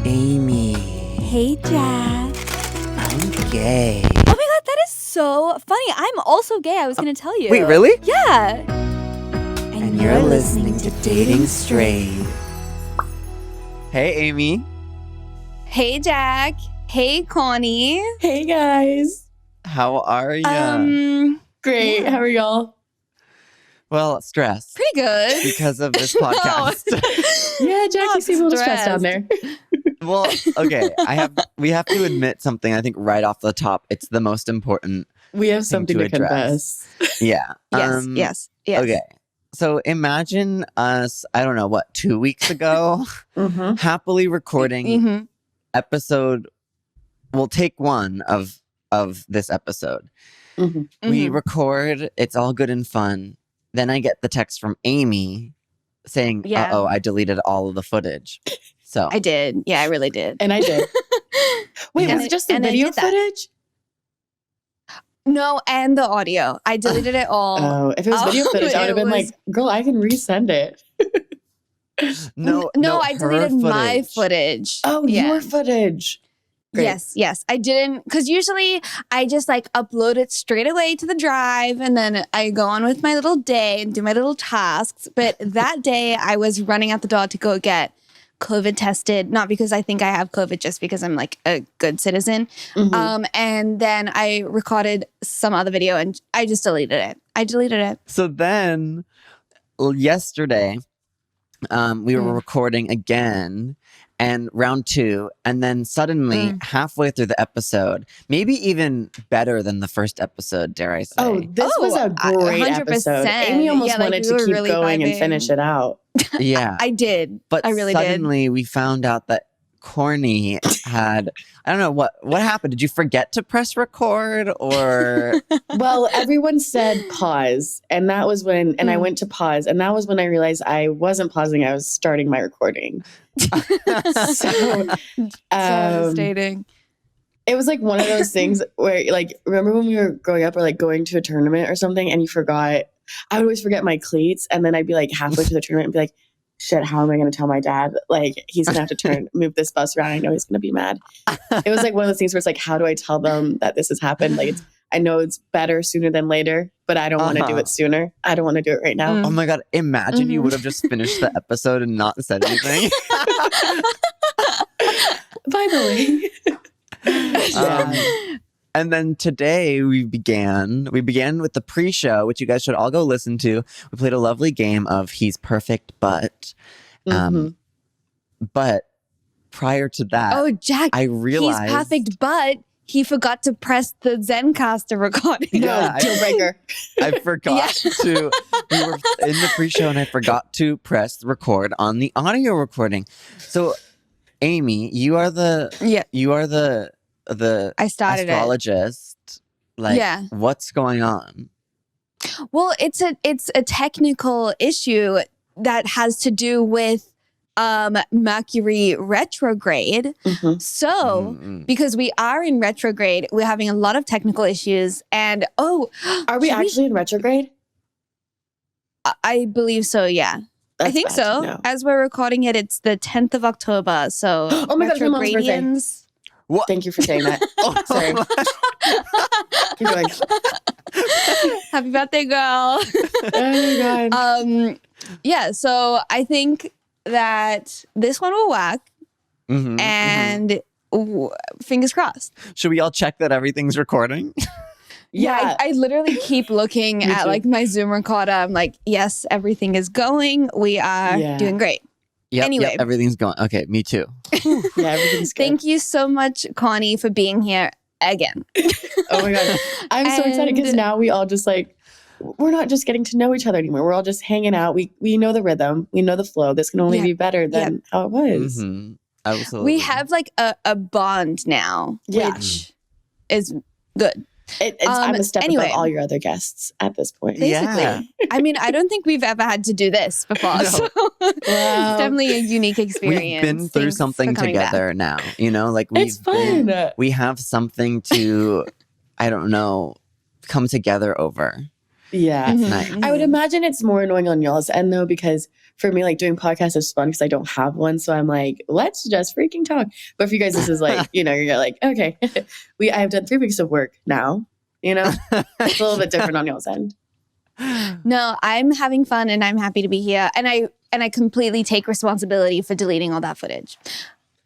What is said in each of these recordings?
Amy. Hey, Jack. I'm gay. Oh my god, that is so funny. I'm also gay. I was going to tell you. Wait, really? Yeah. And you're listening to Dating Straight. Hey, Amy. Hey, Jack. Hey, Corny. Hey, guys. How are you? Great. Yeah. How are y'all? Well, stressed. Pretty good. Because of this podcast. Yeah, Jack, you Not seem a little stressed down stressed. there. Well, okay. We have to admit something, I think, right off the top. It's the most important. We have something to to address. confess. Yeah. Yes. Okay. So imagine us, I don't know, 2 weeks ago, Mm-hmm. happily recording Mm-hmm. episode. We'll take one of this episode. Mm-hmm. We record. It's all good and fun. Then I get the text from Amy saying, Yeah. "Uh-oh, I deleted all of the footage." So I did. Yeah, I really did. And I did. Wait, And was it just the and I video did that. footage? No, and the audio. I deleted it all. Oh, if it was video footage, I would have been like, girl, I can resend it. no, I her deleted my footage. Oh, Yeah. your footage. Great. Yes. I didn't, because usually I just like upload it straight away to the drive and then I go on with my little day and do my little tasks. But that day I was running out the door to go get COVID tested, not because I think I have COVID, just because I'm like a good citizen. Mhm. And then I recorded some other video and I just deleted it. So then, yesterday, we were recording again. And round 2, and then suddenly halfway through the episode, maybe even better than the first episode, dare I say. Oh, this was a great 100%. episode. Amy almost Yeah, like, wanted we to were keep really going and vibing. finish it out. Yeah. I did. But I really did. suddenly we found out that Corny had, I don't know, what happened? Did you forget to press record or? Well, everyone said pause, and that was when, and I went to pause, and that was when I realized I wasn't pausing, I was starting my recording. So, Devastating. it was like one of those things where, like, remember when we were growing up or like going to a tournament or something, and you forgot, I would always forget my cleats, and then I'd be like halfway to the tournament and be like, shit, how am I going to tell my dad? Like, he's going to have to move this bus around. I know he's going to be mad. It was like one of those things where it's like, how do I tell them that this has happened? Like, I know it's better sooner than later, but I don't want to do it sooner. I don't want to do it right now. Oh my God, imagine you would have just finished the episode and not said anything. By the way. And then today we began with the pre-show, which you guys should all go listen to. We played a lovely game of He's Perfect, but prior to that, Oh, Jack, I realized he's perfect, but he forgot to press the Zencaster recording. Yeah, No, deal breaker. I forgot to. We were in the pre-show, and I forgot to press record on the audio recording. So, Amy, you are the I started astrologist. Like, Yeah. what's going on? Well, it's a technical issue that has to do with Mercury retrograde. Mhm. So, because we are in retrograde, we're having a lot of technical issues. And Are we should actually in retrograde? I believe so. Yeah. I That's think bad to so. know. As we're recording it, it's the 10th of October. So, Oh my God, my mom's birthday. retrogradians. What? Thank you for saying that. Sorry. Keep going. Happy birthday, girl. Oh my God. Yeah, so I think that this one will work, and fingers crossed. Should we all check that everything's recording? Yeah. I literally keep looking at too. like my Zoom recorder. I'm like, yes, everything is going. We are Yeah. doing great. Yep, Anyway. yep, everything's going. Okay, me too. Yeah, everything's good. Thank you so much, Connie, for being here again. Oh my God. I'm so excited because And- now we all just like, we're not just getting to know each other anymore. We're all just hanging out. We know the rhythm. We know the flow. This can only Yeah. be better than how it was. Absolutely. We have like a bond now, Yeah. which is good. I'm a step anyway. above all your other guests at this point. Basically. Yeah. I mean, I don't think we've ever had to do this before. No. So it's definitely a unique experience. We've been through Thanks something for coming back. together now. You know, like It's fun. we have something to, I don't know, come together over. Yeah. Mhm. Nice. I would imagine it's more annoying on y'all's end though, because for me, like doing podcasts is fun because I don't have one. So I'm like, let's just freaking talk. But for you guys, this is like, you know, you're like, okay, I have done 3 weeks of work now, you know, it's a little bit different on y'all's end. No, I'm having fun and I'm happy to be here. And I completely take responsibility for deleting all that footage.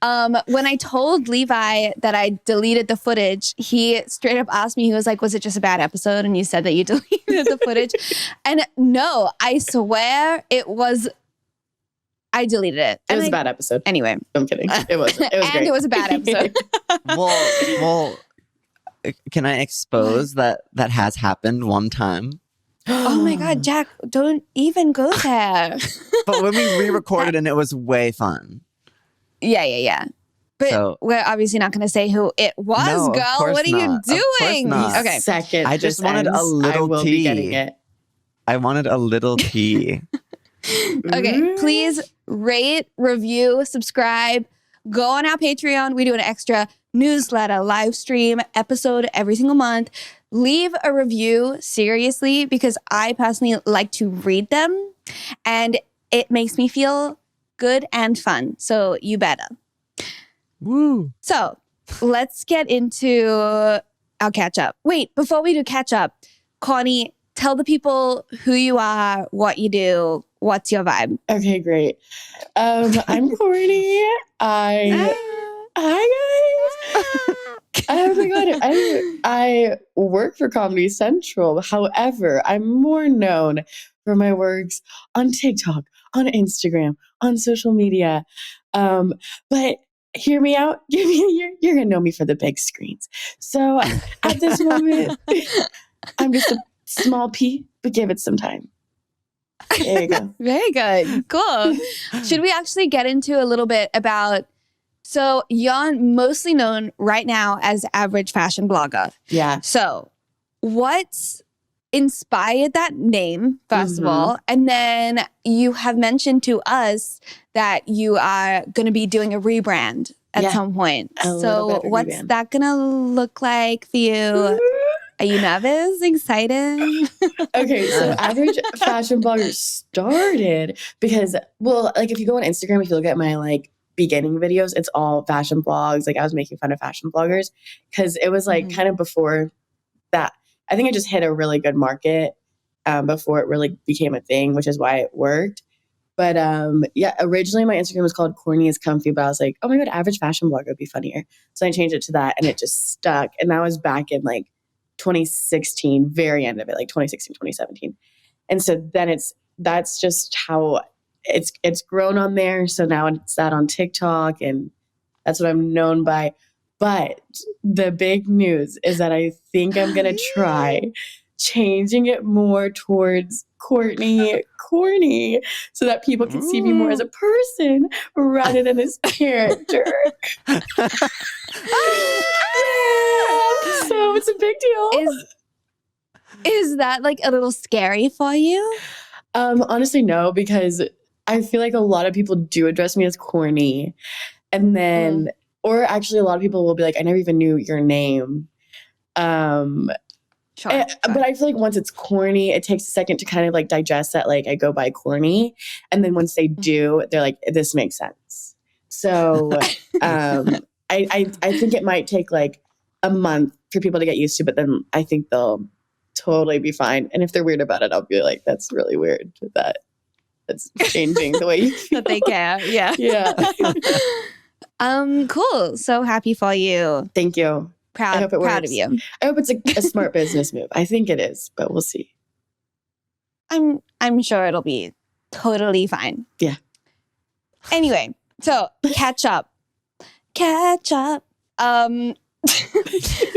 When I told Levi that I deleted the footage, he straight up asked me, he was like, was it just a bad episode? And you said that you deleted the footage. And no, I swear I deleted it. It was a bad episode. Anyway. I'm kidding. It wasn't. It was great. It was a bad episode. well, can I expose that has happened one time? Oh my God, Jack, don't even go there. But when we re-recorded and it was way fun. Yeah. But So- we're obviously not going to say who it was, No, of girl. course What are you not. Of course doing? not. Okay. Second, I just this wanted a ends, little I will tea. be getting it. I wanted a little tea. Okay, please rate, review, subscribe. Go on our Patreon. We do an extra newsletter, live stream, episode every single month. Leave a review, seriously, because I personally like to read them. And it makes me feel good and fun. So you better. Woo. So let's get into our catch up. Wait, before we do catch up, Corny, tell the people who you are, what you do, what's your vibe. Okay, great. I'm Corny. Hi guys. Oh my God. I work for Comedy Central. However, I'm more known for my works on TikTok, on Instagram, on social media. But hear me out. You're gonna know me for the big screens. So at this moment, I'm just a small P, but give it some time. There you go. Very good. Cool. Should we actually get into a little bit about, so you're mostly known right now as average fashion blogger. Yeah. So what's inspired that name, first of all? And then you have mentioned to us that you are going to be doing a rebrand at some point. A little So bit of a what's rebrand. that going to look like for you? Are you nervous? Excited? Okay, so average fashion blogger started because, well, like if you go on Instagram, if you look at my like beginning videos, it's all fashion blogs. Like I was making fun of fashion bloggers because it was like kind of before that. I think it just hit a really good market before it really became a thing, which is why it worked. But yeah, originally my Instagram was called Corny is Comfy, but I was like, oh my God, average fashion blogger would be funnier. So I changed it to that and it just stuck. And that was back in like 2016, very end of it, like 2016, 2017. And so then that's just how it's grown on there. So now it's that on TikTok and that's what I'm known by. But the big news is that I think I'm going to try changing it more towards Courtney Corny so that people can see me more as a person rather than this character. So it's a big deal. Is that like a little scary for you? Honestly, no, because I feel like a lot of people do address me as corny. And then, or actually a lot of people will be like, I never even knew your name. Sure. But I feel like once it's corny, it takes a second to kind of like digest that, like I go by corny. And then once they do, they're like, this makes sense. So I think it might take like a month for people to get used to, but then I think they'll totally be fine. And if they're weird about it, I'll be like, that's really weird that's changing the way you feel. That they care. Yeah. Yeah. Cool. So happy for you. Thank you. I hope it Proud works. of you. I hope it's a smart business move. I think it is, but we'll see. I'm sure it'll be totally fine. Yeah. Anyway, so catch up.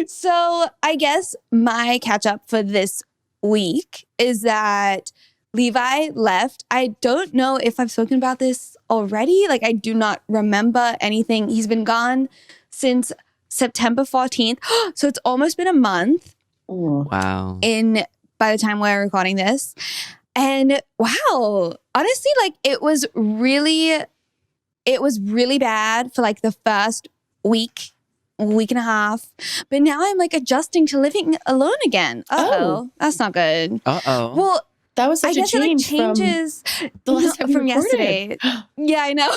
So I guess my catch up for this week is that Levi left. I don't know if I've spoken about this already. Like I do not remember anything. He's been gone since September 14th. So it's almost been a month Wow. by the time we're recording this. And wow, honestly, like it was really bad for like the first week and a half. But now I'm like adjusting to living alone again. Uh-oh. That's not good. Uh-oh. Well, That was I such a guess it like change changes the last time we from recorded. yesterday. Yeah, I know.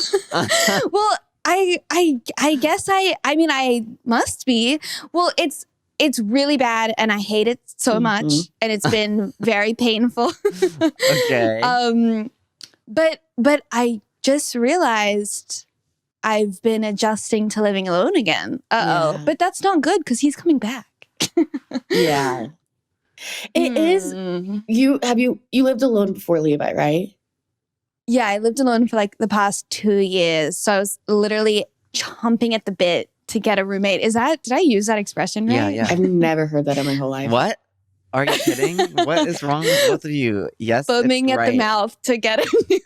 Well, I guess I mean I must be. Well, it's really bad and I hate it so much and it's been very painful. Okay. But I just realized I've been adjusting to living alone again. Yeah. But that's not good because he's coming back. Yeah. It is. You lived alone before Levi, right? Yeah, I lived alone for like the past 2 years. So I was literally chomping at the bit to get a roommate. Did I use that expression right? Yeah. I've never heard that in my whole life. What? Are you kidding? What is wrong with both of you? Yes, Foaming it's at right. the mouth to get a new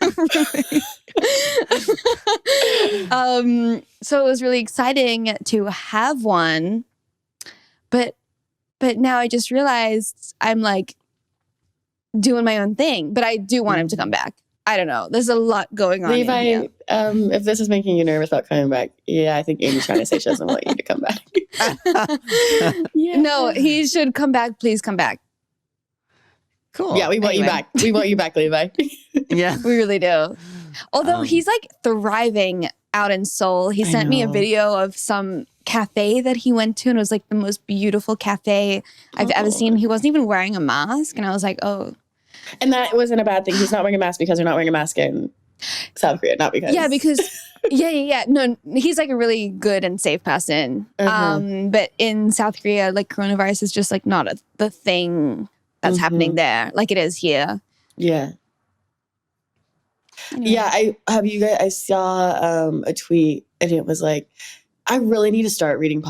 roommate. So it was really exciting to have one. But now I just realized I'm like doing my own thing. But I do want him to come back. I don't know. There's a lot going on. Levi, if this is making you nervous about coming back, yeah, I think Amy's trying to say she doesn't want you to come back. Yeah. No, he should come back. Please come back. Cool. Yeah, we want you back. We want you back, Levi. Yeah. We really do. Although he's like thriving out in Seoul. He sent me a video of some cafe that he went to and it was like the most beautiful cafe I've ever seen. He wasn't even wearing a mask. And I was like, oh. And that wasn't a bad thing. He's not wearing a mask because you're not wearing a mask in South Korea, not because. Yeah, because yeah. No, he's like a really good and safe person. But in South Korea, like coronavirus is just like not the thing that's happening there like it is here. Yeah. Anyway. Yeah, I saw a tweet and it was like, I really need to start reading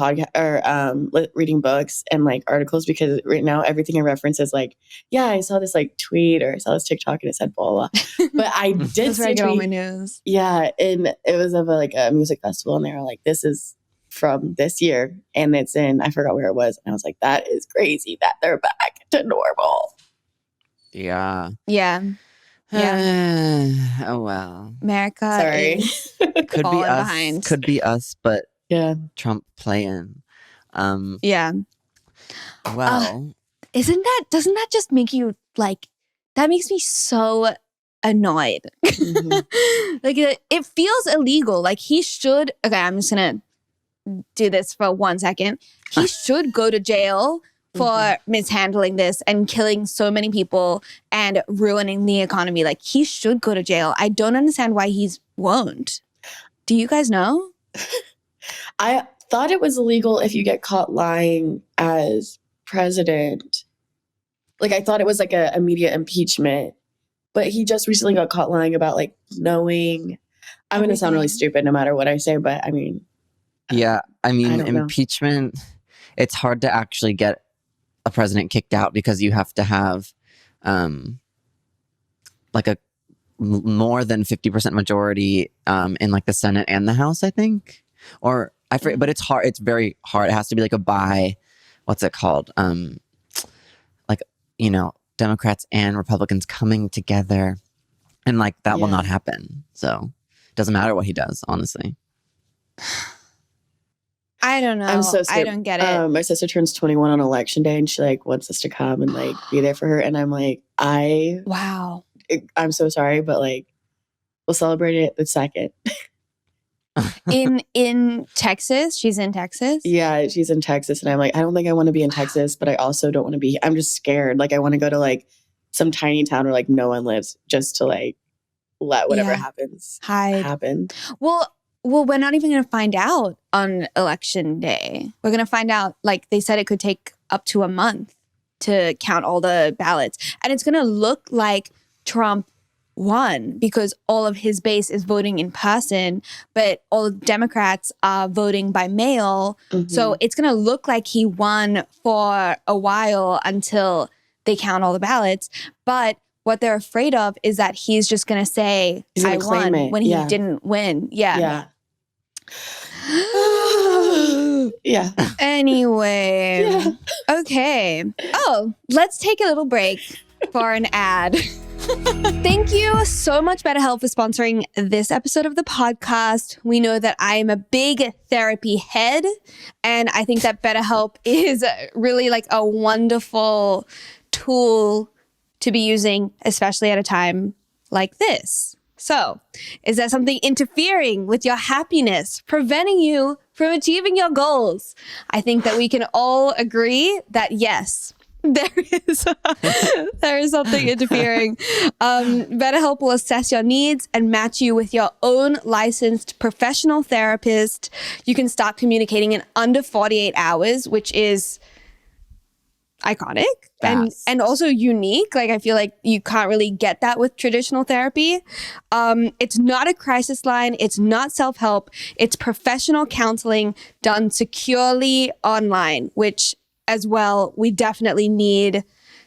reading books and like articles because right now everything I reference is like, yeah, I saw this like tweet or I saw this TikTok and it said blah blah. But I did That's where see I get all tweet, my news. yeah, and it was of a music festival and they were like, this is from this year and it's in I forgot where it was and I was like, that is crazy that they're back to normal. Yeah. Yeah. Oh well. America. Sorry. Is Could be falling us. behind. Could be us, but Yeah. Trump playing. Yeah. Well, Doesn't that just make you like, that makes me so annoyed. Like it feels illegal. Like he should, okay, I'm just gonna do this for 1 second. He should go to jail for mishandling this and killing so many people and ruining the economy. Like he should go to jail. I don't understand why he won't. Do you guys know? I thought it was illegal if you get caught lying as president. Like I thought it was like a immediate impeachment, but he just recently got caught lying about like knowing. I'm going to sound really stupid no matter what I say, but I mean. yeah. I mean, don't know. impeachment. It's hard to actually get a president kicked out because you have to have, like a more than 50% majority in like the Senate and the House, I think. Or I forget, but it's hard. It's very hard. It has to be like what's it called? Like, Democrats and Republicans coming together and like that will not happen. So it doesn't matter what he does, honestly. I don't know. I'm so scared. I don't get it. My sister turns 21 on election day and she like wants us to come and like be there for her. And I'm like, Wow. I'm so sorry, but like we'll celebrate it the second. In Texas? She's in Texas? Yeah, she's in Texas. And I'm like, I don't think I want to be in Texas, but I also don't want to be, I'm just scared. Like I want to go to like some tiny town where like no one lives just to like let whatever happens happen. Well, we're not even going to find out on election day. We're going to find out, like they said, it could take up to a month to count all the ballots. And it's going to look like Trump won because all of his base is voting in person, but all the Democrats are voting by mail. So it's going to look like he won for a while until they count all the ballots. But what they're afraid of is that he's just going to say, I won when he didn't win. Yeah. Yeah. Anyway. Okay. Oh, let's take a little break for an ad. Thank you so much, BetterHelp, for sponsoring this episode of the podcast. We know that I am a big therapy head, and I think that BetterHelp is really like a wonderful tool to be using, especially at a time like this. So, is that something interfering with your happiness, preventing you from achieving your goals? I think that we can all agree that yes, there is something interfering. BetterHelp will assess your needs and match you with your own licensed professional therapist. You can start communicating in under 48 hours, which is iconic and also unique. Like, I feel like you can't really get that with traditional therapy. It's not a crisis line. It's not self-help. It's professional counseling done securely online, which as well, we definitely need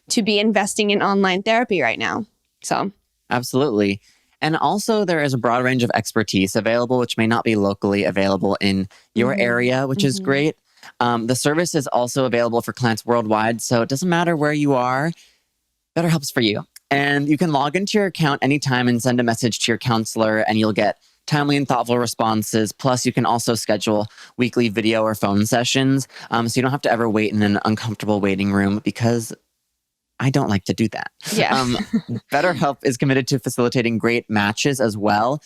to be investing in online therapy right now. So absolutely. And also there is a broad range of expertise available, which may not be locally available in your area, which is great. The service is also available for clients worldwide, so it doesn't matter where you are, BetterHelp's for you. And you can log into your account anytime and send a message to your counselor, and you'll get timely and thoughtful responses. Plus, you can also schedule weekly video or phone sessions, so you don't have to ever wait in an uncomfortable waiting room, because I don't like to do that. Yeah. BetterHelp is committed to facilitating great matches as well.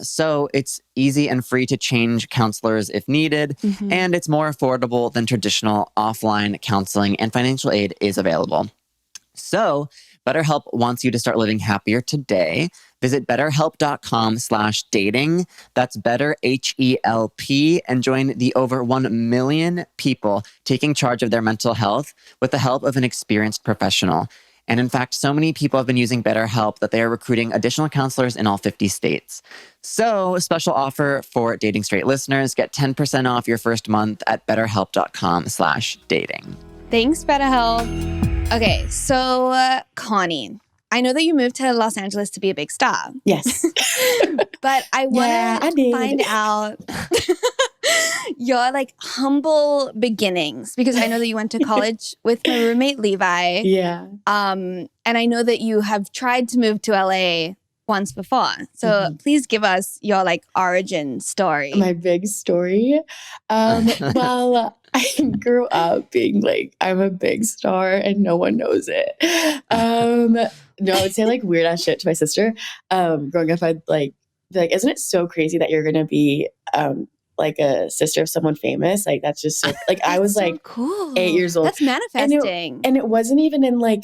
So it's easy and free to change counselors if needed. And it's more affordable than traditional offline counseling, and financial aid is available. So BetterHelp wants you to start living happier today. Visit betterhelp.com/dating. That's BetterHelp, and join the over 1 million people taking charge of their mental health with the help of an experienced professional. And in fact, so many people have been using BetterHelp that they are recruiting additional counselors in all 50 states. So, a special offer for Dating Straight listeners: get 10% off your first month at betterhelp.com/dating. Thanks, BetterHelp. Okay, so Connie, I know that you moved to Los Angeles to be a big star. Yes. But I want to find out your like humble beginnings, because I know that you went to college with my roommate Levi. Yeah. And I know that you have tried to move to LA once before. So please give us your like origin story. My big story. Well, I grew up being like, I'm a big star and no one knows it. No, I would say like weird ass shit to my sister. Growing up, I'd like be like, isn't it so crazy that you're gonna be like a sister of someone famous? Like that's just so, like I was so like cool. 8 years old. That's manifesting. And it wasn't even in like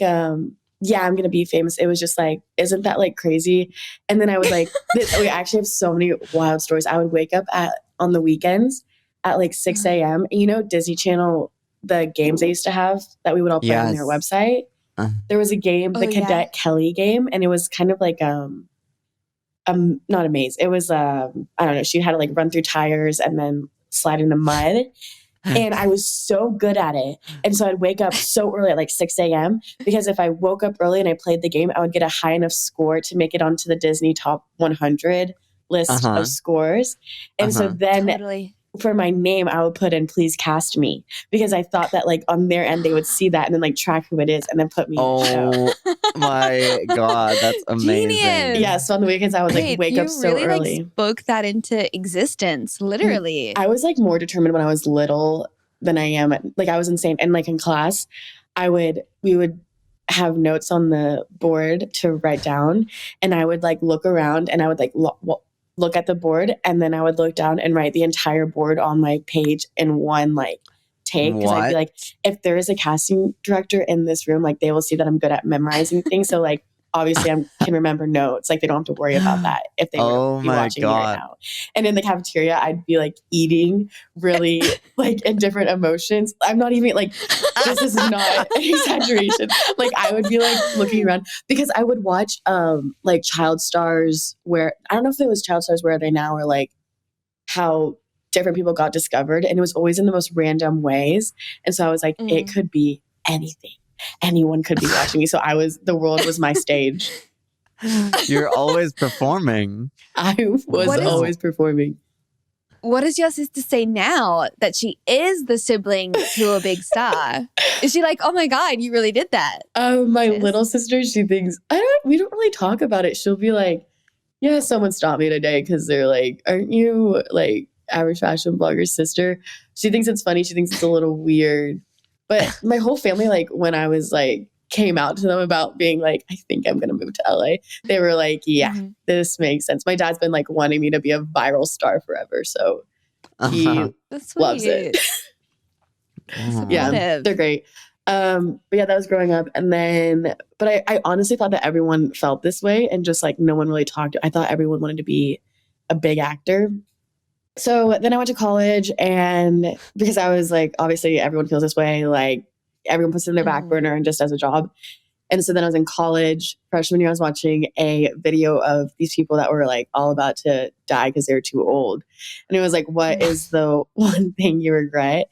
yeah, I'm gonna be famous. It was just like, isn't that like crazy? And then I would like we actually have so many wild stories. I would wake up on the weekends at like 6 a.m. And you know, Disney Channel, the games they used to have that we would all play on their website. There was a game, the Cadet Kelly game, and it was kind of like not a maze. It was I don't know. She had to like run through tires and then slide in the mud. And I was so good at it. And so I'd wake up so early at like 6 a.m. because if I woke up early and I played the game, I would get a high enough score to make it onto the Disney top 100 list of scores. And so then for my name, I would put in "please cast me," because I thought that like on their end they would see that and then like track who it is and then put me in the show. My God, that's amazing. Genius. Yeah, so on the weekends I would like wake up so really, early. Like, spoke that into existence, literally. I was like more determined when I was little than I am. Like I was insane. And like in class, we would have notes on the board to write down, and I would like look around and I would like look at the board, and then I would look down and write the entire board on my page in one like take. Because I'd be like, if there is a casting director in this room, like they will see that I'm good at memorizing things. So like obviously I can remember notes. Like they don't have to worry about that if they were be watching me right now. And in the cafeteria, I'd be like eating really like in different emotions. I'm not even like, this is not an exaggeration. Like I would be like looking around because I would watch like Child Stars, where I don't know if it was Child Stars Where Are They Now, or like how different people got discovered, and it was always in the most random ways. And so I was like, it could be anything. Anyone could be watching me. So the world was my stage. You're always performing. I was always performing. What does your sister say now that she is the sibling to a big star? Is she like, oh my God, you really did that? My little sister, she thinks, we don't really talk about it. She'll be like, yeah, someone stopped me today because they're like, aren't you like average fashion blogger's sister? She thinks it's funny. She thinks it's a little weird. But my whole family, like when I was like came out to them about being like, I think I'm going to move to LA, they were like, yeah, this makes sense. My dad's been like wanting me to be a viral star forever. So he That's loves it. Yeah, they're great. But yeah, that was growing up. And then, but I honestly thought that everyone felt this way and just like no one really talked. I thought everyone wanted to be a big actor. So then I went to college, and because I was like, obviously everyone feels this way, like everyone puts it in their back burner and just does a job. And so then I was in college, freshman year, I was watching a video of these people that were like all about to die because they were too old. And it was like, what is the one thing you regret?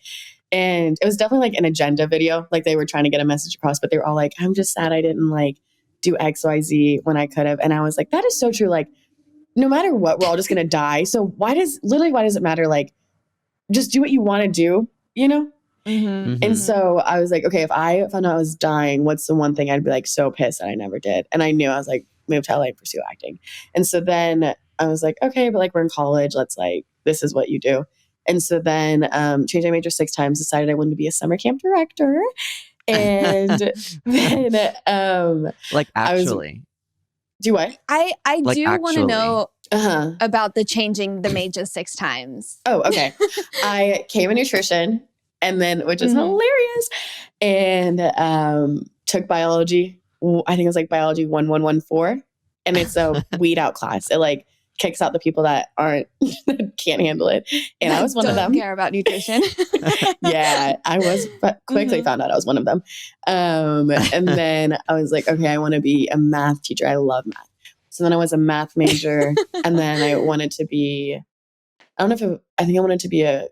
And it was definitely like an agenda video. Like they were trying to get a message across, but they were all like, I'm just sad I didn't like do X, Y, Z when I could have. And I was like, that is so true. Like, no matter what, we're all just going to die. So why does it matter? Like, just do what you want to do, you know? And so I was like, okay, if I found out I was dying, what's the one thing I'd be like so pissed that I never did? And I knew, I was like, move to LA and pursue acting. And so then I was like, okay, but like we're in college, let's like, this is what you do. And so then changed my major 6 times, decided I wanted to be a summer camp director. And then like actually. Do what? I like do want to know Uh-huh. about the changing the major 6 times. Oh, okay. I came in nutrition, and then, which is hilarious, and took biology. I think it was like biology 1114, and it's a weed out class. It like kicks out the people that can't handle it, and I was one of them. Don't care about nutrition. Yeah, I was, but quickly found out I was one of them. And then I was like, okay, I want to be a math teacher. I love math. So then I was a math major, and then I wanted to be, I think I wanted to be a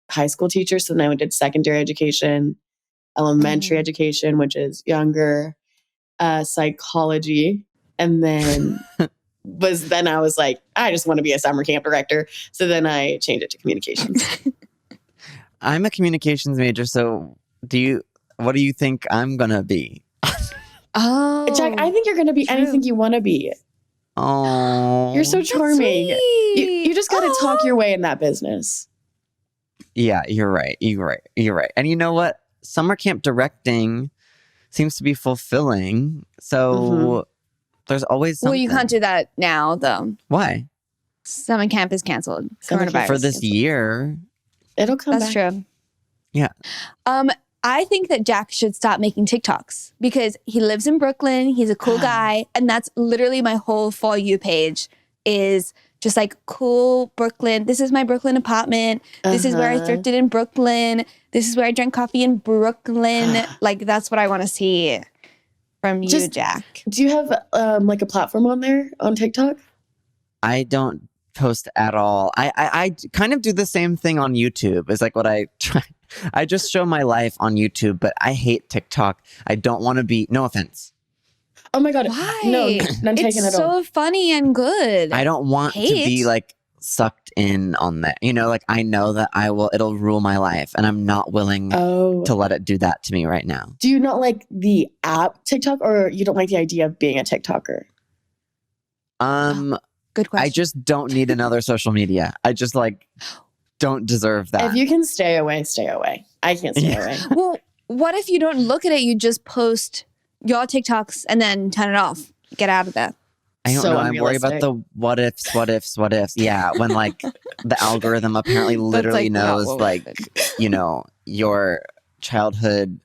high school teacher. So then I did secondary education, elementary education, which is younger, psychology. And then I was like, I just want to be a summer camp director. So then I changed it to communications. I'm a communications major. So what do you think I'm going to be? Oh, Jack, I think you're going to be anything you want to be. Oh, you're so charming. sweet. You just got to talk your way in that business. Yeah, you're right. You're right. And you know what? Summer camp directing seems to be fulfilling. So there's always something. Well, you can't do that now, though. Why? Summer camp is canceled. Summer camp Coronavirus For this canceled. year. It'll come That's back. true. Yeah. I think that Jack should stop making TikToks because he lives in Brooklyn. He's a cool guy. And that's literally my whole For You page is just like cool Brooklyn. This is my Brooklyn apartment. This is where I thrifted in Brooklyn. This is where I drank coffee in Brooklyn. Like, that's what I want to see from you, Jack. Do you have like a platform on there on TikTok? I don't post at all. I kind of do the same thing on YouTube. It's like what I try. I just show my life on YouTube, but I hate TikTok. I don't want to be, no offense. Oh my God. Why? No, none taken It's at all. so funny and good. I don't want to be like sucked in on that. You know, like I know that it'll rule my life, and I'm not willing to let it do that to me right now. Do you not like the app TikTok, or you don't like the idea of being a TikToker? Good question. I just don't need another social media. I just like don't deserve that. If you can stay away, stay away. I can't stay away. Well, what if you don't look at it? You just post your TikToks and then turn it off. Get out of that. I don't So know. I worry about unrealistic. the what ifs. Yeah, when like the algorithm apparently literally knows like, you know, your childhood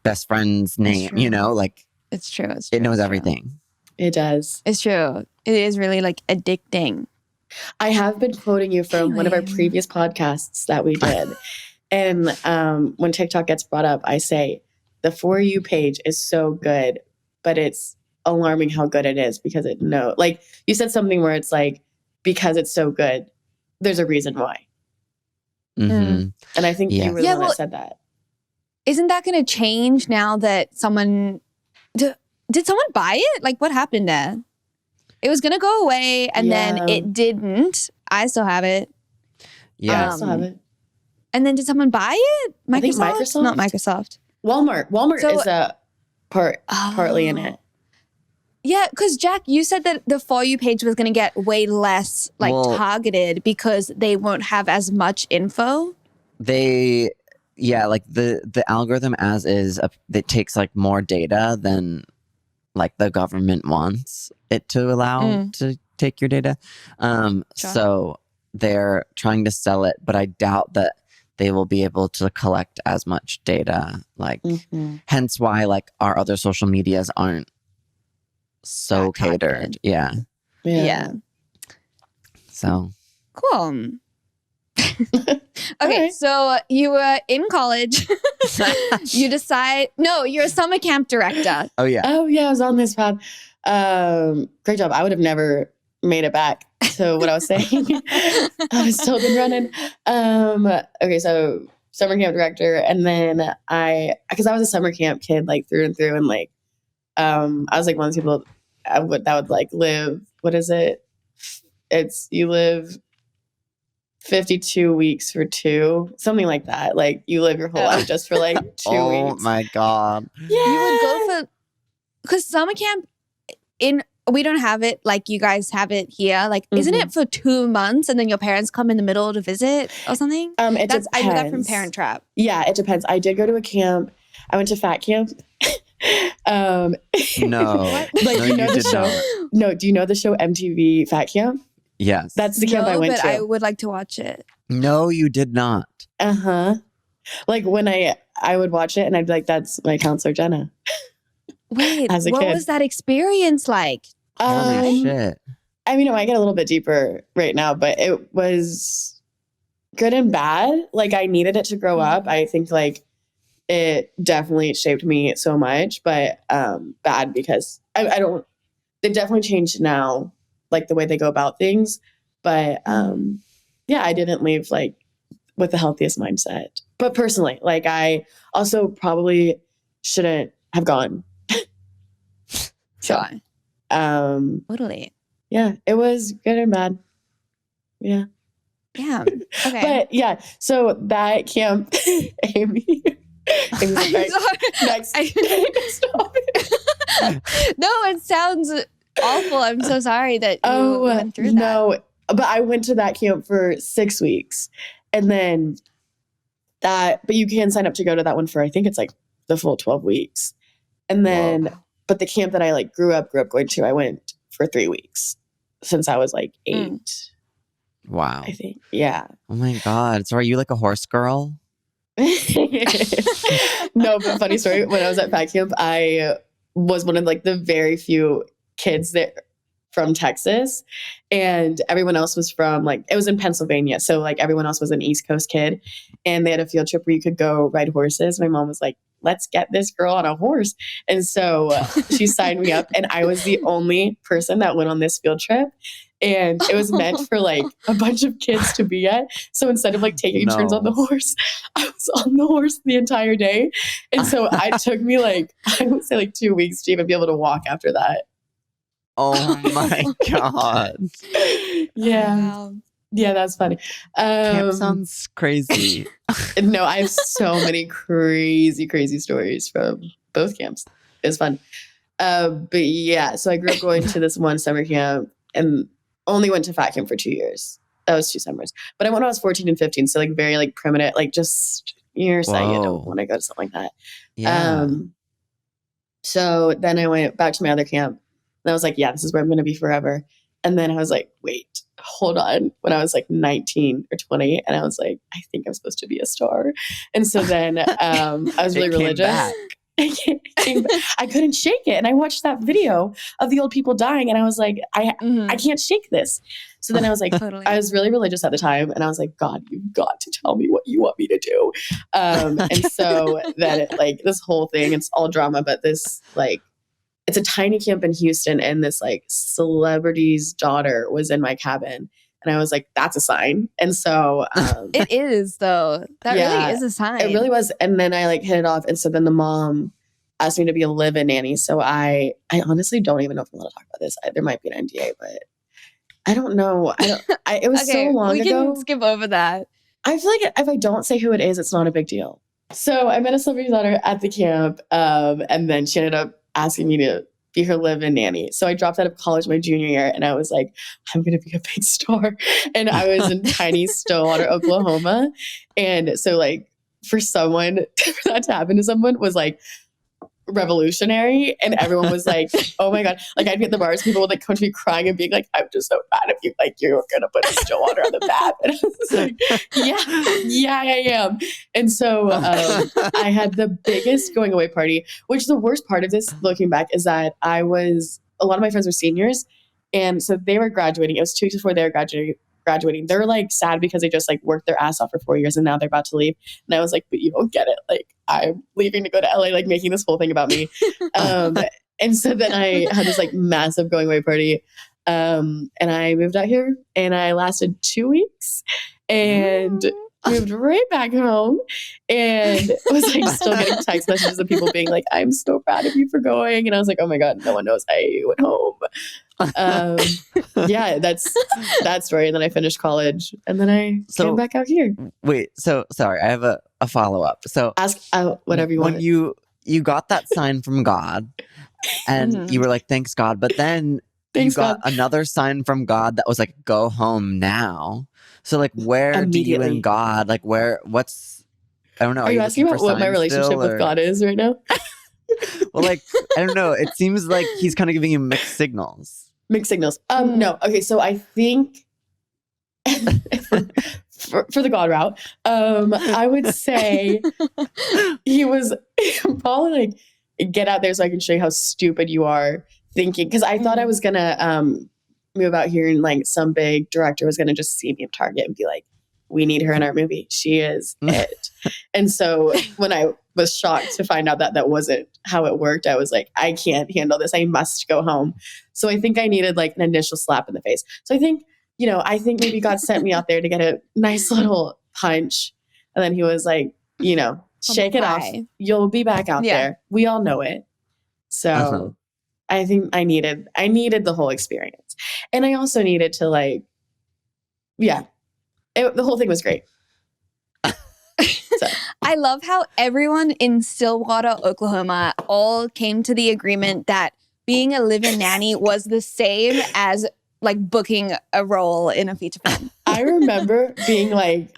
best friend's name, you know, like It's true. it knows everything. It does. It's true. It is really like addicting. I have been quoting you from one of our previous podcasts that we did. And when TikTok gets brought up, I say, the For You page is so good, but it's alarming how good it is because like you said something where it's like, because it's so good, there's a reason why. Mm-hmm. And I think you were the one that said that. Isn't that going to change now that someone... Did someone buy it? Like, what happened there? It was going to go away, and then it didn't. I still have it. Yeah. I still have it. And then did someone buy it? Microsoft? I think Microsoft? Not Microsoft. Walmart is a partly in it. Yeah, because Jack, you said that the For You page was going to get way less like targeted because they won't have as much info. They yeah, like the algorithm as is, it takes like more data than like the government wants it to allow to take your data. Sure. So they're trying to sell it, but I doubt that they will be able to collect as much data. Like, hence why like our other social medias aren't so That catered. targeted. Yeah. Yeah. So Cool. Okay, Alright. so you were in college. You decide. No, you're a summer camp director. oh yeah. Oh yeah, I was on this path. Great job. I would have never made it back to what I was saying. I would have still been running. Okay, so summer camp director, and then because I was a summer camp kid like through and through, and like I was like one of those people that would like live. What is it? You live 52 weeks for 2, something like that. Like you live your whole life just for like 2 Oh weeks. my god. Yeah. You would go for because summer camp we don't have it like you guys have it here. Like, isn't it for 2 months and then your parents come in the middle to visit or something? It I knew that from depends. Parent Trap. Yeah, it depends. I did go to a camp. I went to fat camp. No. Like, No, you know you the did show? not. No, do you know the show MTV Fat Camp? Yes. That's the camp I went but to. I would like to watch it. No, you did not. Uh-huh. Like when I would watch it and I'd be like, that's my counselor Jenna. Wait, As a what kid. was that experience like? Holy shit. I mean, it might get a little bit deeper right now, but it was good and bad. Like I needed it to grow up. I think like it definitely shaped me so much, but bad because I don't, they've definitely changed now, like the way they go about things. But yeah, I didn't leave like with the healthiest mindset. But personally, like I also probably shouldn't have gone. So, Totally. yeah, it was good and bad. Yeah. Yeah. Okay. But yeah, so that camp, Amy. Amy's like, I'm sorry. next. Stop it. No, it sounds awful. I'm so sorry that you went through that. No, but I went to that camp for 6 weeks. And then but you can sign up to go to that one for, I think it's like the full 12 weeks. And then, but the camp that I like grew up going to, I went for 3 weeks since I was like 8. Wow. I think. Yeah. Oh my god. So are you like a horse girl? No, but funny story. When I was at Fat Camp, I was one of like the very few kids that from Texas, and everyone else was from like, it was in Pennsylvania. So like everyone else was an East Coast kid, and they had a field trip where you could go ride horses. My mom was like, let's get this girl on a horse. And so she signed me up, and I was the only person that went on this field trip. And it was meant for like a bunch of kids to be at. So instead of like taking turns on the horse, I was on the horse the entire day. And so it took me like, I would say like 2 weeks to even be able to walk after that. Oh my god. Yeah. Wow. Yeah, that's funny. Camp sounds crazy. No, I have so many crazy stories from both camps. It was fun. But yeah, so I grew up going to this one summer camp and only went to Fat Camp for 2 years. That was 2 summers. But I went when I was 14 and 15. So like very like primitive, like just you're saying you don't want to go to something like that. Yeah. So then I went back to my other camp and I was like, yeah, this is where I'm going to be forever. And then I was like, wait, hold on. When I was like 19 or 20, and I was like, I think I'm supposed to be a star. And so then I was really religious. I couldn't shake it. And I watched that video of the old people dying, and I was like, I can't shake this. So then I was like, Totally. I was really religious at the time, and I was like, God, you've got to tell me what you want me to do. And so then like this whole thing, it's all drama, but this like, it's a tiny camp in Houston, and this like celebrity's daughter was in my cabin. And I was like, that's a sign. And so It is though. That really is a sign. it really was. And then I like hit it off. And so then the mom asked me to be a live-in nanny. So I honestly don't even know if I'm allowed to talk about this. There might be an NDA, but I don't know. It was so long ago. We can skip over that. I feel like if I don't say who it is, it's not a big deal. So I met a celebrity's daughter at the camp. And then she ended up asking me to be her live-in nanny. So I dropped out of college my junior year, and I was like, I'm going to be a big star. And I was in tiny Stillwater, Oklahoma. And so like for that to happen to someone was like revolutionary, and everyone was like, oh my god, like I'd be at the bars, people would like come to me crying and being like, I'm just so proud of you, like you're gonna put still water on the map. And I was like, yeah I am. And so I had the biggest going away party, which the worst part of this looking back is that a lot of my friends were seniors, and so they were graduating. It was 2 weeks before they were graduating. They're like sad because they just like worked their ass off for 4 years and now they're about to leave. And I was like, but you don't get it. Like I'm leaving to go to LA, like making this whole thing about me. And so then I had this like massive going away party. And I moved out here and I lasted 2 weeks and moved right back home and was like still getting text messages of people being like, I'm so proud of you for going. And I was like, oh my God, no one knows I went home. Yeah, that's that story. And then I finished college and then I came back out here. Wait, so sorry, I have a follow-up. So ask whatever you want. When you got that sign from God and you were like, thanks God, but then you got another sign from God that was like, go home now. So like, where do you and God, like I don't know. Are you asking about what my relationship with God is right now? Well, like, I don't know. It seems like he's kind of giving you mixed signals. No. Okay. So I think for the God route, I would say he was probably like, get out there so I can show you how stupid you are thinking. Cause I thought I was going to, move out here and like some big director was going to just see me at Target and be like, we need her in our movie. She is it. And so when I was shocked to find out that that wasn't how it worked, I was like, I can't handle this. I must go home. So I think I needed like an initial slap in the face. So I think maybe God sent me out there to get a nice little punch. And then he was like, shake it off. You'll be back out there. We all know it. So I think I needed the whole experience. And I also needed to like, the whole thing was great. So. I love how everyone in Stillwater, Oklahoma all came to the agreement that being a live-in nanny was the same as like booking a role in a feature film. I remember being like,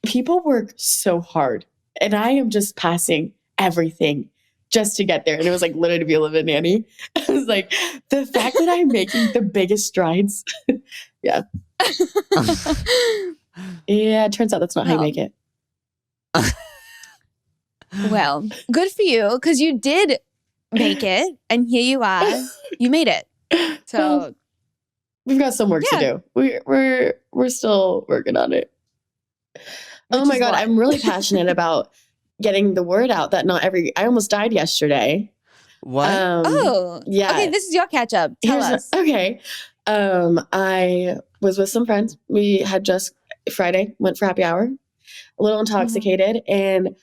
people work so hard and I am just passing everything just to get there. And it was like literally to be a live-in nanny. I was like, the fact that I'm making the biggest strides. Yeah. Yeah, it turns out that's not how you make it. Well, good for you, because you did make it, and here you are. You made it. So well, we've got some work to do. We're still working on it. Oh my God, I'm really passionate about getting the word out that I almost died yesterday. What? Yeah. Okay, this is your catch up. Tell us. Okay. I was with some friends. We had just Friday, went for happy hour, a little intoxicated. And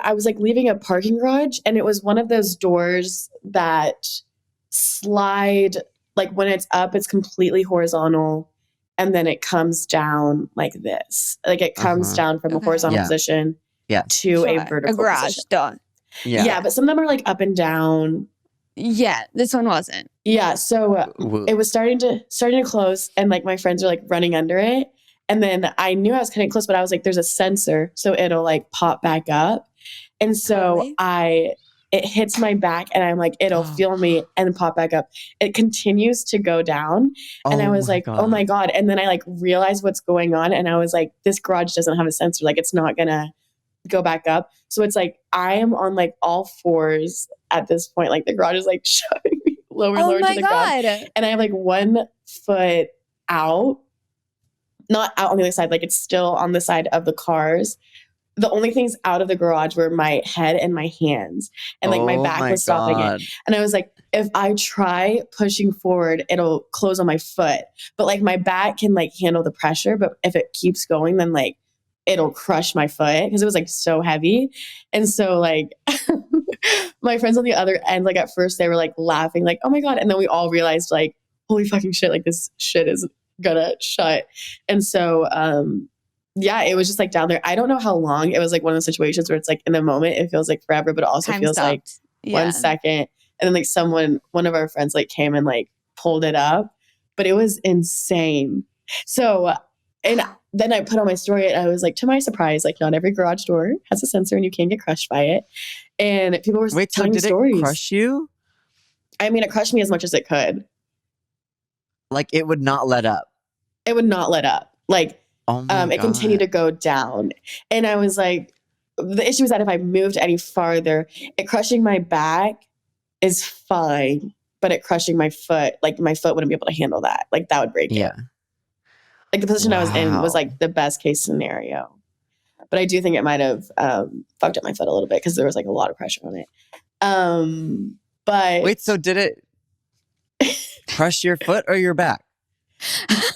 I was like leaving a parking garage, and it was one of those doors that slide, like when it's up, it's completely horizontal. And then it comes down like this. Like it comes down from a horizontal position to a vertical garage position. door. Yeah, but some of them are like up and down. Yeah, this one wasn't. Yeah, so it was starting to close, and like my friends are like running under it. And then I knew I was getting close, but I was like, there's a sensor, so it'll like pop back up. And so it hits my back, and I'm like, it'll feel me and pop back up. It continues to go down. And I was like, oh my God. And then I like realized what's going on. And I was like, this garage doesn't have a sensor. Like it's not gonna go back up. So it's like, I am on like all fours at this point. Like the garage is like shoving me lower to the ground. And I have like 1 foot out, not out on the other side. Like it's still on the side of the cars. The only things out of the garage were my head and my hands, and like my back was stopping it. And I was like, if I try pushing forward, it'll close on my foot, but like my back can like handle the pressure. But if it keeps going, then like it'll crush my foot, because it was like so heavy. And so like my friends on the other end, like at first they were like laughing, like, oh my God. And then we all realized like, holy fucking shit, like this shit is gonna shut. And so, it was just like down there. I don't know how long. It was like one of those situations where it's like in the moment it feels like forever, but it also feels like 1 second. And then like one of our friends like came and like pulled it up, but it was insane. So, and then I put on my story and I was like, to my surprise, like not every garage door has a sensor and you can get crushed by it. And people were telling me stories. It crush you? I mean, it crushed me as much as it could. Like it would not let up. It would not let up. Like it continued to go down. And I was like, the issue is that if I moved any farther, it crushing my back is fine, but it crushing my foot, like my foot wouldn't be able to handle that. Like that would break it. Like the position I was in was like the best case scenario. But I do think it might have fucked up my foot a little bit because there was like a lot of pressure on it. But wait, so did it crush your foot or your back?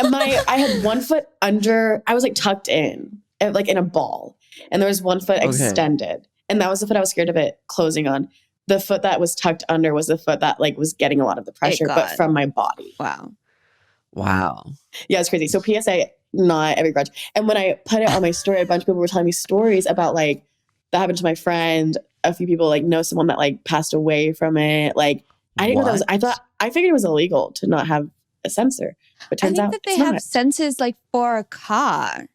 I had one foot under, I was like tucked in, like in a ball. And there was one foot extended. And that was the foot I was scared of it closing on. The foot that was tucked under was the foot that like was getting a lot of the pressure, but from my body. Wow. Yeah, it's crazy. So PSA, not every grudge. And when I put it on my story, a bunch of people were telling me stories about like, that happened to my friend. A few people like know someone that like passed away from it. Like, I didn't know that was, I figured it was illegal to not have a sensor. But turns out that they have sensors like for a car.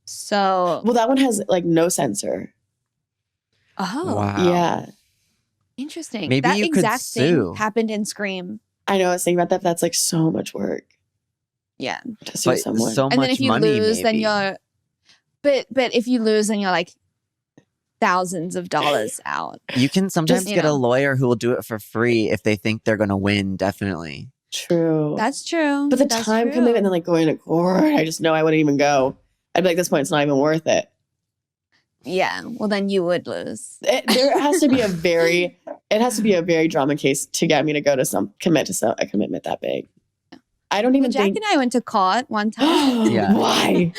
So. Well, that one has like no sensor. Oh. Wow. Yeah. Interesting. Maybe that you exact could sue. thing happened in Scream. I know. I was thinking about that. That's like so much work. Yeah. To sue someone. So and much then if you money, lose, then you're. But if you lose, then you're like thousands of dollars out. You can sometimes get a lawyer who will do it for free if they think they're going to win. Definitely. True. That's true. But the time commitment and then like going to court, I just know I wouldn't even go. I'd be like, at this point, it's not even worth it. Yeah. Well, then you would lose. There has to be a very drama case to get me to go to commit to a commitment that big. I don't even Jack think. and I went to court one time. Yeah. Why?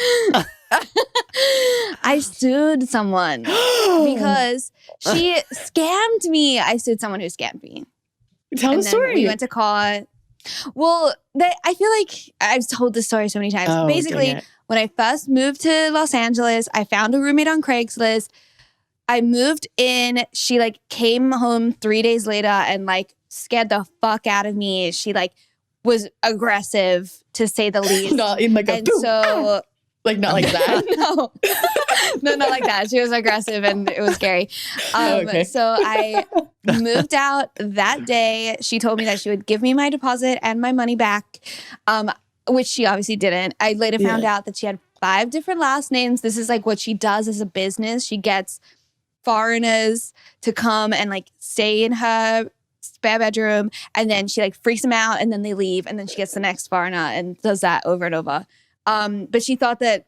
I sued someone because she scammed me. I sued someone who scammed me. Tell the story. We went to court. Well, I feel like I've told this story so many times. Oh, basically, when I first moved to Los Angeles, I found a roommate on Craigslist. I moved in. She like came home 3 days later and like scared the fuck out of me. She like was aggressive to say the least. Not in like a and so like not like that. No, not like that. She was aggressive and it was scary. So I moved out that day. She told me that she would give me my deposit and my money back, which she obviously didn't. I later found out that she had 5 different last names. This is like what she does as a business. She gets foreigners to come and like stay in her spare bedroom, and then she like freaks them out, and then they leave, and then she gets the next foreigner and does that over and over. But she thought that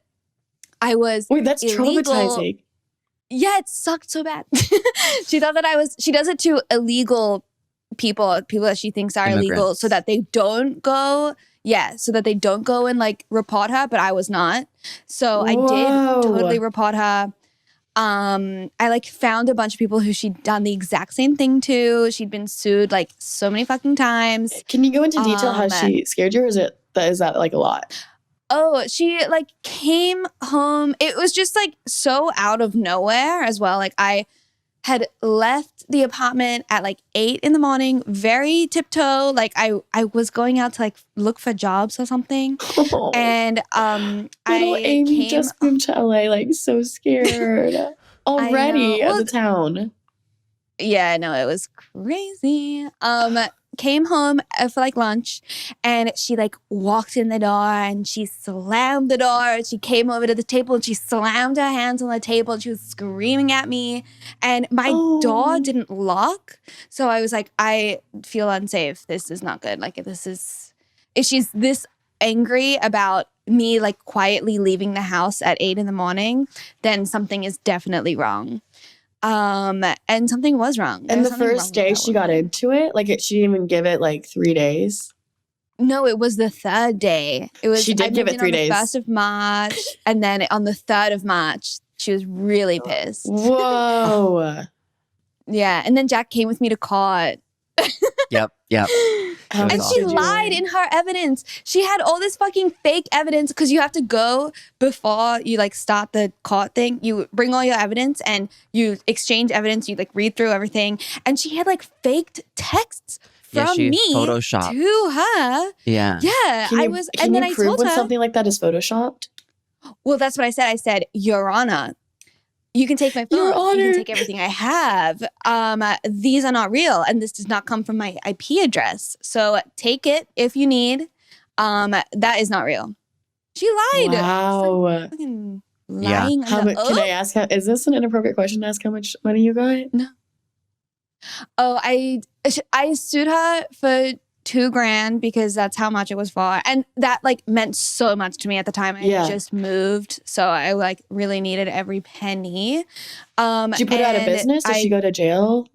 I was that's illegal. traumatizing. Yeah, it sucked so bad. She thought that she does it to illegal people that she thinks are illegal, so that they don't go. Yeah, so that they don't go and like report her, but I was not. So I did totally report her. I like found a bunch of people who she'd done the exact same thing to. She'd been sued like so many fucking times. Can you go into detail how she scared you, or is that like a lot? Oh, she like came home. It was just like so out of nowhere as well. Like I had left the apartment at like 8 a.m, very tiptoe. Like I was going out to like look for jobs or something. Oh, and Amy just moved to LA, like so scared already of the town. Yeah, no, it was crazy. Came home for like lunch, and she like walked in the door and she slammed the door. She came over to the table and she slammed her hands on the table and she was screaming at me, and my door didn't lock. So I was like, I feel unsafe. This is not good. Like if she's this angry about me like quietly leaving the house at 8 a.m, then something is definitely wrong. And something was wrong. And the first day she got into it, like she didn't even give it like 3 days. No, it was the 3rd day. She did give it 3 days. On the 1st of March, and then on the 3rd of March, she was really pissed. Whoa. Yeah, and then Jack came with me to court. Yep. And she lied in her evidence. She had all this fucking fake evidence because you have to go before you like start the court thing. You bring all your evidence and you exchange evidence. You like read through everything. And she had like faked texts from me photoshopped to her. Yeah. Yeah. Can you prove when something like that is photoshopped? Well, that's what I said. I said, Your Honor, you can take my phone. Your Honor. You can take everything I have. These are not real, and this does not come from my IP address. So take it if you need. That is not real. She lied. Wow. She's like fucking lying under oath. Can I ask, is this an inappropriate question to ask how much money you got? No. Oh, I sued her for $2,000 because that's how much it was for, and that like meant so much to me at the time. I just moved, so I like really needed every penny. Did you put her out of business? Did she go to jail?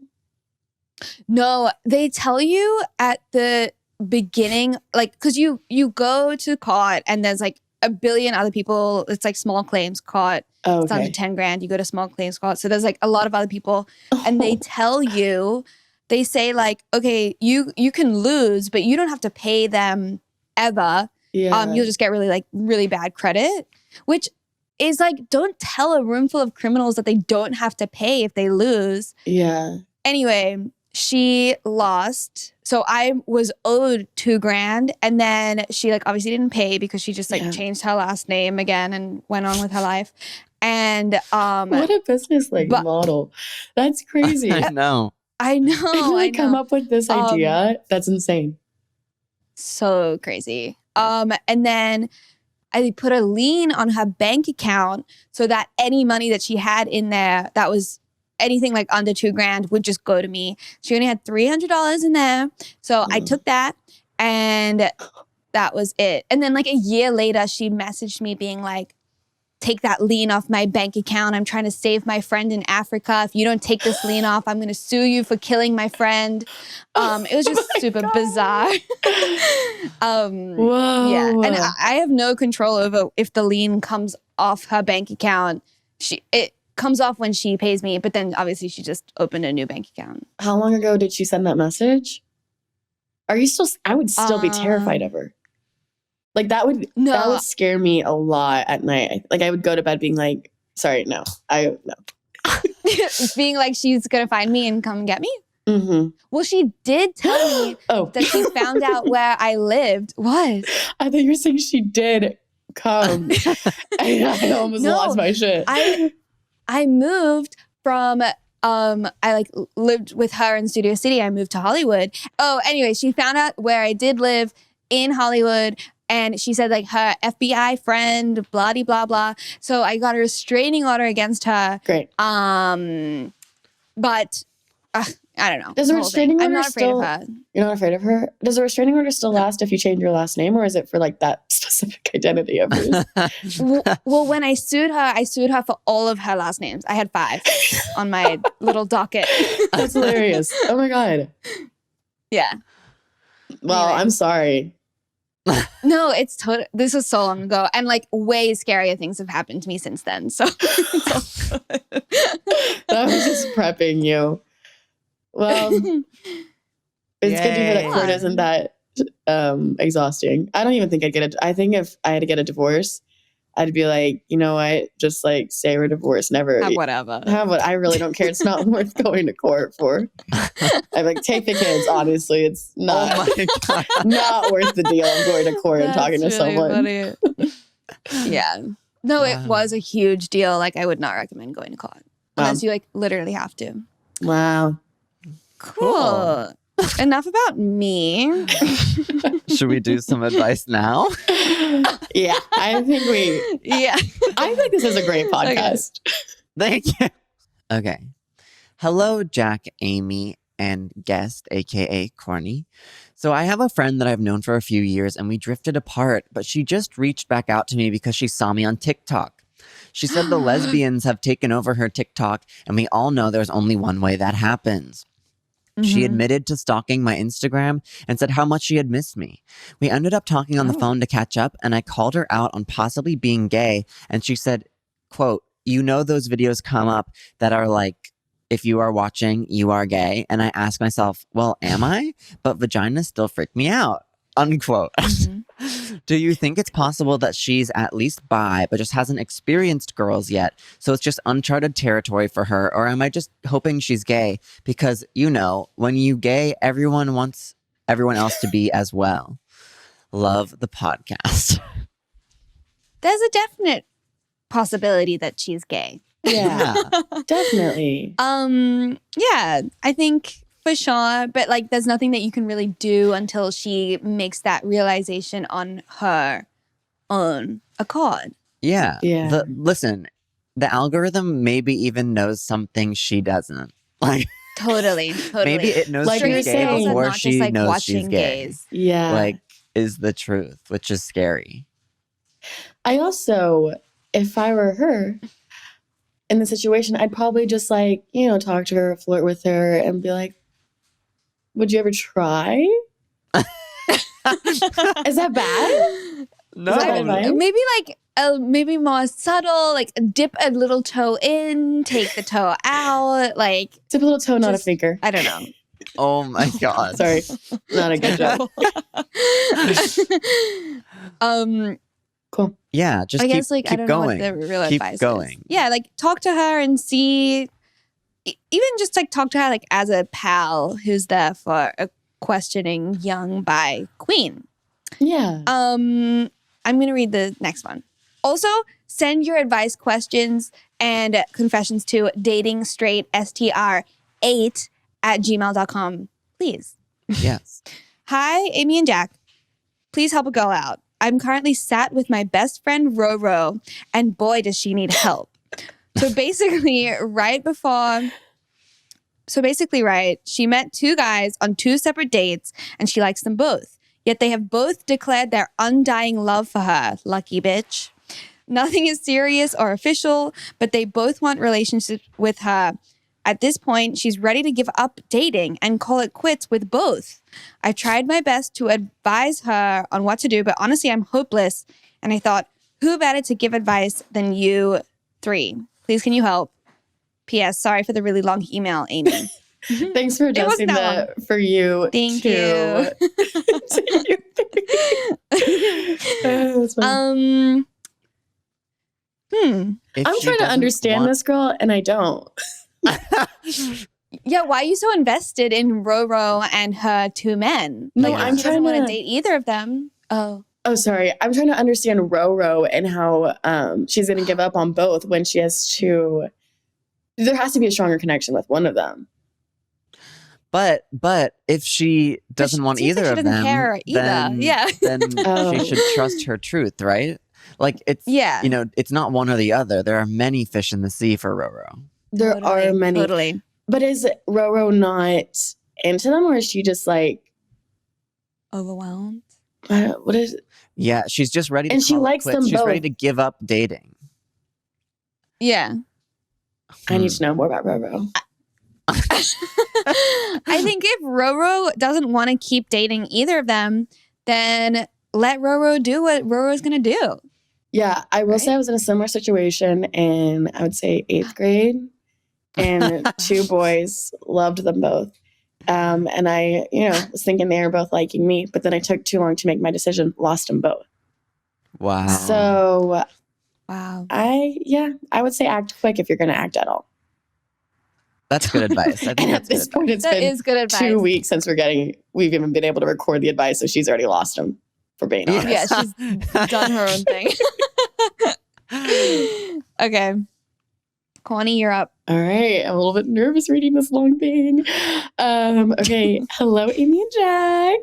No, they tell you at the beginning, like, because you go to court and there's like a billion other people. It's like small claims court. Oh, it's under $10,000. You go to small claims court, so there's like a lot of other people, and they tell you. They say like, okay, you can lose, but you don't have to pay them ever. Yeah. You'll just get really bad credit, which is like, don't tell a room full of criminals that they don't have to pay if they lose. Yeah. Anyway, she lost. So I was owed $2,000, and then she like obviously didn't pay because she just like changed her last name again and went on with her life. And what a business model. That's crazy. I know. I know. I come up with this idea. That's insane. So crazy. And then I put a lien on her bank account so that any money that she had in there that was anything like under $2,000 would just go to me. She only had $300 in there. So I took that, and that was it. And then like a year later, she messaged me being like, take that lien off my bank account. I'm trying to save my friend in Africa. If you don't take this lien off, I'm going to sue you for killing my friend. It was just super bizarre. Whoa. Yeah. And I have no control over if the lien comes off her bank account. It comes off when she pays me, but then obviously she just opened a new bank account. How long ago did she send that message? Are you still, I would still be terrified of her. Like that would scare me a lot at night. Like I would go to bed being like, sorry, no. Being like she's going to find me and come get me? Mm-hmm. Well, she did tell me that she found out where I lived. What? I thought you were saying she did come. I almost lost my shit. I moved from I like lived with her in Studio City. I moved to Hollywood. Oh, anyway, she found out where I did live in Hollywood. And she said like her FBI friend, blah, blah, blah. So I got a restraining order against her. Great. But I don't know. Does a restraining order I'm not afraid of her. You're not afraid of her? Does a restraining order still last if you change your last name, or is it for like that specific identity of yours? Well, when I sued her for all of her last names. I had 5 on my little docket. That's hilarious. Oh my God. Yeah. Well, anyway. I'm sorry. No, it's this was so long ago, and like way scarier things have happened to me since then. So it's all good. That was just prepping you. Well, it's good to hear that court isn't that exhausting. I don't even think I'd get I think if I had to get a divorce, I'd be like, you know what? Just like say we're divorced, never whatever. I really don't care. It's not worth going to court for. I'm like, take the kids. Honestly, it's not. Oh my God. Not worth the deal. I'm going to court and talking to someone. Funny. Yeah. No, it was a huge deal. Like I would not recommend going to court unless you like literally have to. Wow. Cool. Enough about me. Should we do some advice now? Yeah, I think I think this is a great podcast. Okay. Thank you. Okay. Hello, Jack, Amy, and guest, aka Corny. So I have a friend that I've known for a few years, and we drifted apart, but she just reached back out to me because she saw me on TikTok. She said the lesbians have taken over her TikTok, and we all know there's only one way that happens. She admitted to stalking my Instagram and said how much she had missed me. We ended up talking on the phone to catch up, and I called her out on possibly being gay. And she said, quote, you know, those videos come up that are like, if you are watching, you are gay. And I asked myself, well, am I? But vaginas still freak me out, unquote. Do you think it's possible that she's at least bi, but just hasn't experienced girls yet? So it's just uncharted territory for her? Or am I just hoping she's gay? Because, you know, when you gay, everyone wants everyone else to be as well. Love the podcast. There's a definite possibility that she's gay. Yeah, definitely. Yeah, I think for sure, but like there's nothing that you can really do until she makes that realization on her own accord. Yeah. Yeah. Listen, the algorithm maybe even knows something she doesn't. Like Totally. maybe it knows Like she's you're gay saying. before not just she like knows she's watching gay. gays. Yeah. Like is the truth, which is scary. I also, if I were her in the situation, I'd probably just like, talk to her, flirt with her, and be like, would you ever try? Is that bad? No. Is that advice? Maybe like maybe more subtle, like dip a little toe in, take the toe out, like Dip a little toe, not a Just- finger. I don't know. Oh my god. Sorry, not a good job. Cool. Yeah, just I keep, guess like keep I don't know going. what the real Keep advice going. is. Yeah, like talk to her and see, even just like talk to her like as a pal who's there for a questioning young bi queen. Yeah. I'm gonna read the next one. Also, send your advice questions and confessions to datingstraightstr8@gmail.com, please. Yes. Hi, Amy and Jack. Please help a girl out. I'm currently sat with my best friend Roro, and boy, does she need help. So basically, she met two guys on two separate dates, and she likes them both. Yet they have both declared their undying love for her. Lucky bitch. Nothing is serious or official, but they both want relationships with her. At this point, she's ready to give up dating and call it quits with both. I've tried my best to advise her on what to do, but honestly, I'm hopeless. And I thought, who better to give advice than you three? Please, can you help? P.S. Sorry for the really long email, Amy. Thanks for adjusting wasn't that the for you. Thank to, you. to you. That's fine. If I'm she trying to doesn't understand want- this girl, and I don't. Yeah, why are you so invested in Roro and her two men? No, Like, I'm she doesn't trying want to- to date either of them. Oh. Oh, sorry. I'm trying to understand Roro and how she's going to give up on both when she has to. There has to be a stronger connection with one of them. But if she doesn't want seems like either she of doesn't them, care either. then Yeah. then Oh. she should trust her truth, right? Like it's Yeah. it's not one or the other. There are many fish in the sea for Roro. There are many. Totally. But is Roro not into them, or is she just like, Overwhelmed. what is Yeah, she's just ready to And she call it likes quits. them She's both. ready to give up dating. Yeah. I need to know more about Roro. I think if Roro doesn't want to keep dating either of them, then let Roro do what Roro's going to do. Yeah, I will Right? say I was in a similar situation in, I would say, 8th grade. And two boys, loved them both. And I, was thinking they were both liking me. But then I took too long to make my decision, lost them both. Wow. So Wow. I would say act quick if you're going to act at all. That's good advice. I think And that's at this good point, it's That been is good advice. 2 weeks since we've even been able to record the advice. So she's already lost them, for being honest. Yeah, she's done her own thing. Okay. Connie, you're up. All right. I'm a little bit nervous reading this long thing. Okay. Hello, Amy and Jack.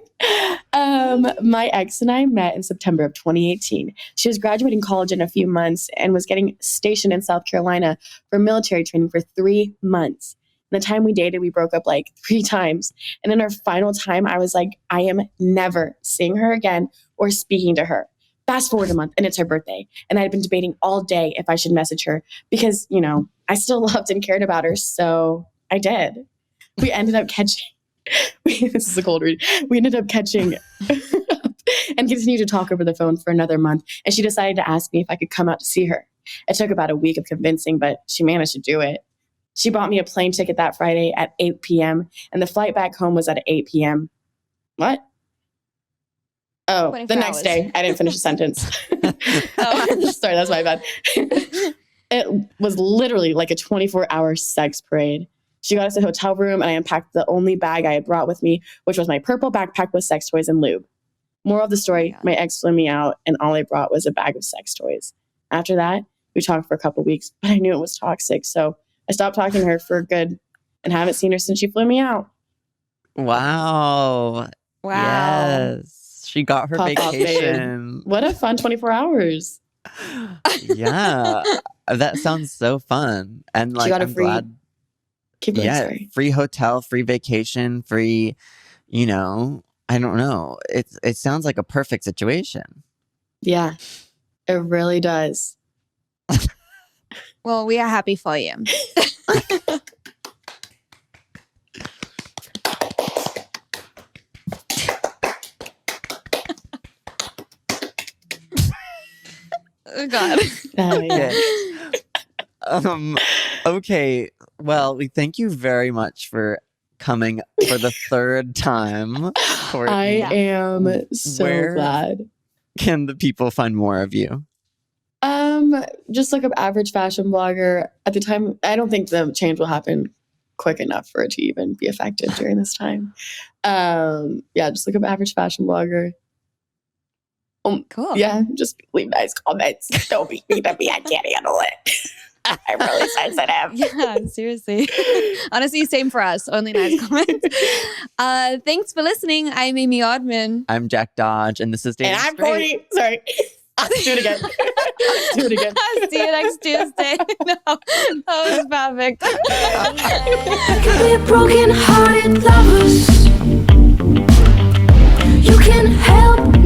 My ex and I met in September of 2018. She was graduating college in a few months and was getting stationed in South Carolina for military training for 3 months. And the time we dated, we broke up like 3 times. And in our final time, I was like, I am never seeing her again or speaking to her. Fast forward a month and it's her birthday. And I had been debating all day if I should message her because, I still loved and cared about her. So I did. We ended up catching, this is a cold read. We ended up catching and continued to talk over the phone for another month. And she decided to ask me if I could come out to see her. It took about a week of convincing, but she managed to do it. She bought me a plane ticket that Friday at 8 p.m. and the flight back home was at 8 p.m. What? Oh, 24 the next hours. day. I didn't finish the sentence. Oh. Sorry, that's my bad. It was literally like a 24-hour sex parade. She got us a hotel room and I unpacked the only bag I had brought with me, which was my purple backpack with sex toys and lube. Moral of the story, Oh my God. my ex flew me out and all I brought was a bag of sex toys. After that, We talked for a couple weeks, but I knew it was toxic. So I stopped talking to her for good and haven't seen her since she flew me out. Wow. Wow. Yes. She got her Pop off, babe. vacation. What a fun 24 hours. Yeah. That sounds so fun. And She like, got a I'm free- glad. Keep going, Yeah. sorry. Free hotel, free vacation, free, I don't know. It sounds like a perfect situation. Yeah, it really does. Well, we are happy for you. Oh, God. Yeah. Okay. Well, we thank you very much for coming for the third time. Courtney. I am so Where- glad. Can the people find more of you? Just look up average fashion blogger. At the time, I don't think the change will happen quick enough for it to even be effective during this time. Just look up average fashion blogger. Cool. Yeah, just leave nice comments. Don't be mean to me. I can't handle it. I'm really sensitive. Yeah, seriously. Honestly, same for us. Only nice comments. Thanks for listening. I'm Amy Oddman. I'm Jack Dodge, and this is Dating And I'm Straight. Corny. Sorry. Do it again. Do it again. See you next Tuesday. No, that was perfect. We're broken-hearted lovers. You can help